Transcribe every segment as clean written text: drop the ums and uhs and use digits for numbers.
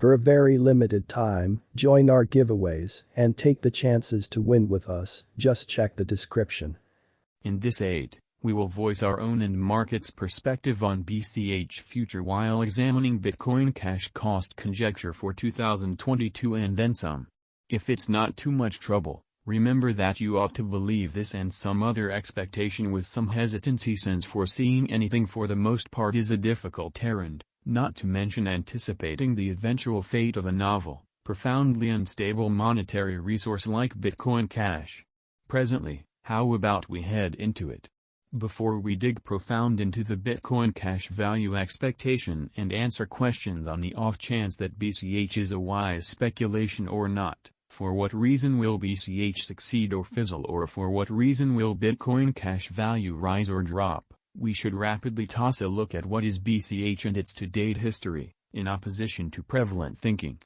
For a very limited time, join our giveaways and take the chances to win with us. Just check the description. In this aid, we will voice our own and market's perspective on BCH future while examining Bitcoin Cash cost conjecture for 2022 and then some. If it's not too much trouble, remember that you ought to believe this and some other expectation with some hesitancy, since foreseeing anything for the most part is a difficult errand, not to mention anticipating the eventual fate of a novel, profoundly unstable monetary resource like Bitcoin Cash. Presently, how about we head into it? Before we dig profound into the Bitcoin Cash value expectation and answer questions on the off chance that BCH is a wise speculation or not, for what reason will BCH succeed or fizzle, or for what reason will Bitcoin Cash value rise or drop, we should rapidly toss a look at what is BCH and its to-date history, in opposition to prevalent thinking.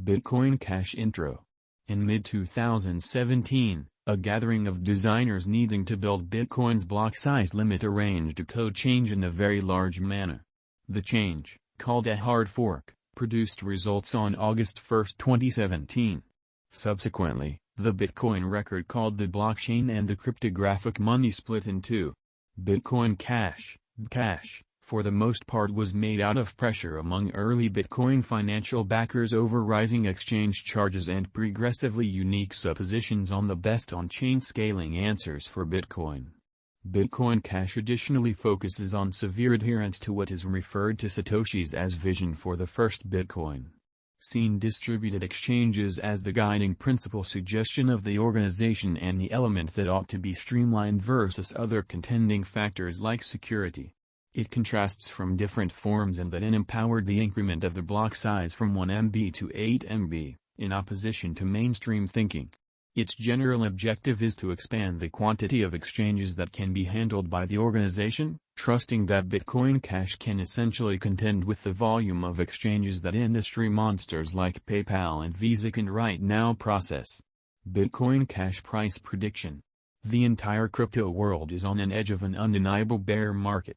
Bitcoin Cash intro. In mid-2017, a gathering of designers needing to build Bitcoin's block size limit arranged a code change in a very large manner. The change, called a hard fork, produced results on August 1, 2017. Subsequently, the Bitcoin record called the blockchain and the cryptographic money split in two. Bitcoin Cash, Cash, for the most part was made out of pressure among early Bitcoin financial backers over rising exchange charges and progressively unique suppositions on the best on-chain scaling answers for Bitcoin. Bitcoin Cash additionally focuses on severe adherence to what is referred to Satoshi's as vision for the first Bitcoin. Seen distributed exchanges as the guiding principle suggestion of the organization and the element that ought to be streamlined versus other contending factors like security. It contrasts from different forms and that it empowered the increment of the block size from 1 MB to 8 MB, in opposition to mainstream thinking. Its general objective is to expand the quantity of exchanges that can be handled by the organization, trusting that Bitcoin Cash can essentially contend with the volume of exchanges that industry monsters like PayPal and Visa can right now process. Bitcoin Cash price prediction. The entire crypto world is on an edge of an undeniable bear market.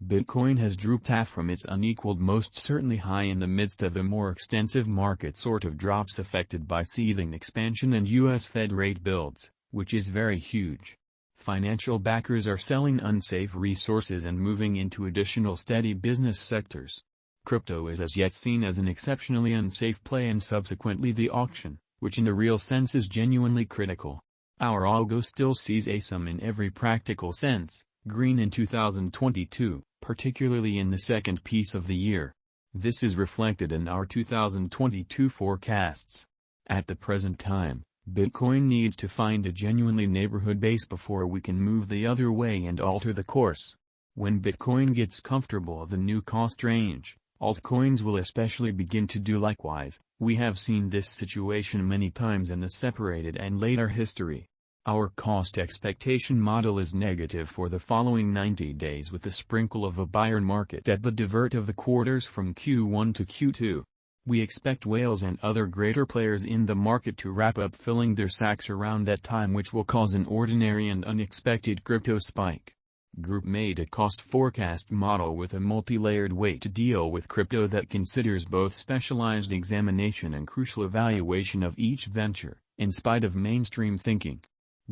Bitcoin has drooped half from its unequaled most certainly high in the midst of a more extensive market sort of drops affected by seething expansion and U.S. Fed rate builds, which is very huge. Financial backers are selling unsafe resources and moving into additional steady business sectors. Crypto is as yet seen as an exceptionally unsafe play, and subsequently the auction, which in a real sense is genuinely critical. Our algo still sees a sum in every practical sense, green in 2022. Particularly in the second piece of the year. This is reflected in our 2022 forecasts. At the present time, Bitcoin needs to find a genuinely neighborhood base before we can move the other way and alter the course. When Bitcoin gets comfortable the new cost range, altcoins will especially begin to do likewise. We have seen this situation many times in the separated and later history. Our cost expectation model is negative for the following 90 days with a sprinkle of a buyer market at the divert of the quarters from Q1 to Q2. We expect whales and other greater players in the market to wrap up filling their sacks around that time, which will cause an ordinary and unexpected crypto spike. Group made a cost forecast model with a multi-layered way to deal with crypto that considers both specialized examination and crucial evaluation of each venture, in spite of mainstream thinking.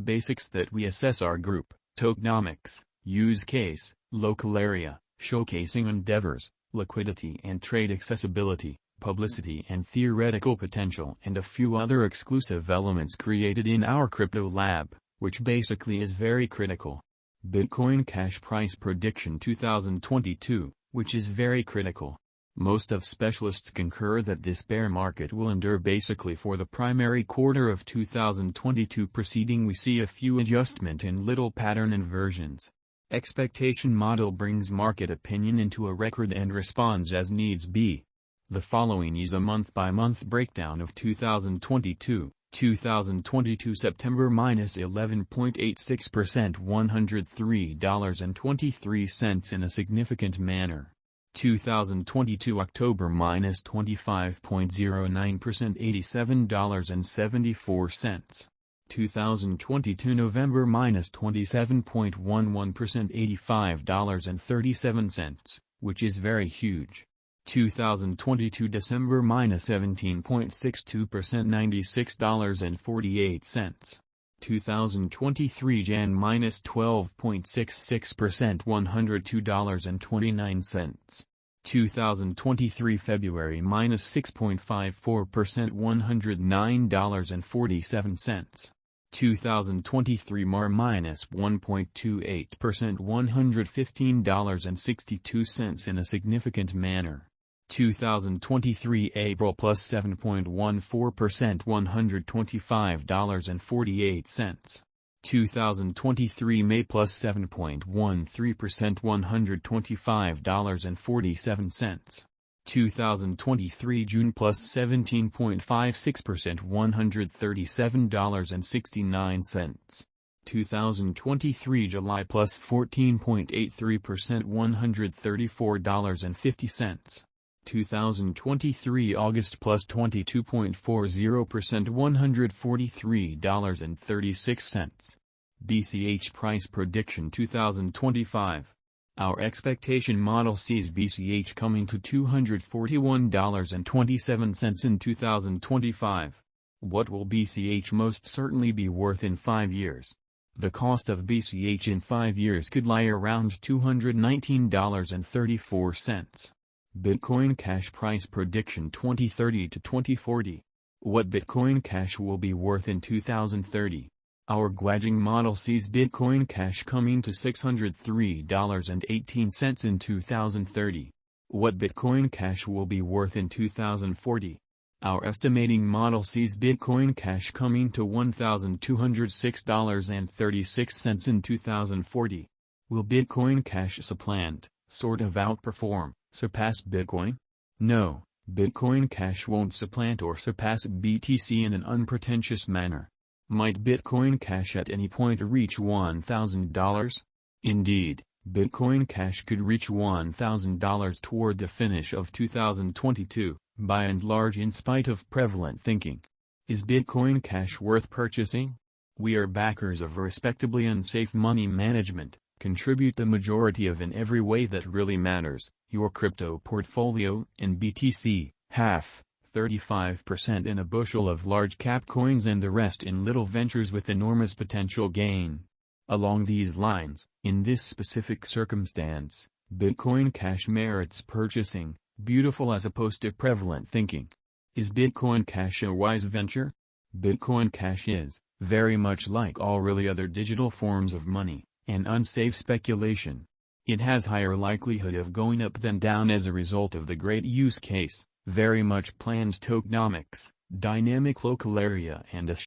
Basics that we assess our group: tokenomics, use case, local area, showcasing endeavors, liquidity and trade accessibility, publicity and theoretical potential, and a few other exclusive elements created in our crypto lab, which basically is very critical. Bitcoin Cash price prediction 2022, which is very critical. Most of specialists concur that this bear market will endure basically for the primary quarter of 2022. Preceding we see a few adjustment in little pattern inversions. Expectation model brings market opinion into a record and responds as needs be. The following is a month-by-month breakdown of 2022. 2022 September minus 11.86%, $103.23 in a significant manner. 2022 October minus 25.09%, $87.74. 2022 November minus 27.11%, $85.37, which is very huge. 2022 December minus 17.62%, $96.48. 2023 Jan minus 12.66%, $102.29. 2023 February minus 6.54%, $109.47. 2023 Mar minus 1.28%, $115.62 in a significant manner. 2023 April plus 7.14%, $125.48. 2023 May plus 7.13%, $125.47. 2023 June plus 17.56%, $137.69. 2023 July plus 14.83%, $134.50. 2023 August plus 22.40%, $143.36. BCH Price Prediction 2025. Our expectation model sees BCH coming to $241.27 in 2025. What will BCH most certainly be worth in 5 years? The cost of BCH in 5 years could lie around $219.34. Bitcoin Cash Price Prediction 2030 to 2040. What Bitcoin Cash will be worth in 2030? Our Gwajing model sees Bitcoin Cash coming to $603.18 in 2030. What Bitcoin Cash will be worth in 2040? Our estimating model sees Bitcoin Cash coming to $1,206.36 in 2040. Will Bitcoin Cash supplant, sort of outperform, surpass Bitcoin? No, Bitcoin Cash won't supplant or surpass BTC in an unpretentious manner. Might Bitcoin Cash at any point reach $1,000? Indeed, Bitcoin Cash could reach $1,000 toward the finish of 2022, by and large in spite of prevalent thinking. Is Bitcoin Cash worth purchasing? We are backers of respectably unsafe money management. Contribute the majority of in every way that really matters, your crypto portfolio in BTC, half, 35% in a bushel of large cap coins and the rest in little ventures with enormous potential gain. Along these lines, in this specific circumstance, Bitcoin Cash merits purchasing, beautiful as opposed to prevalent thinking. Is Bitcoin Cash a wise venture? Bitcoin Cash is, very much like all really other digital forms of money, an unsafe speculation. It has higher likelihood of going up than down as a result of the great use case, very much planned tokenomics, dynamic local area and a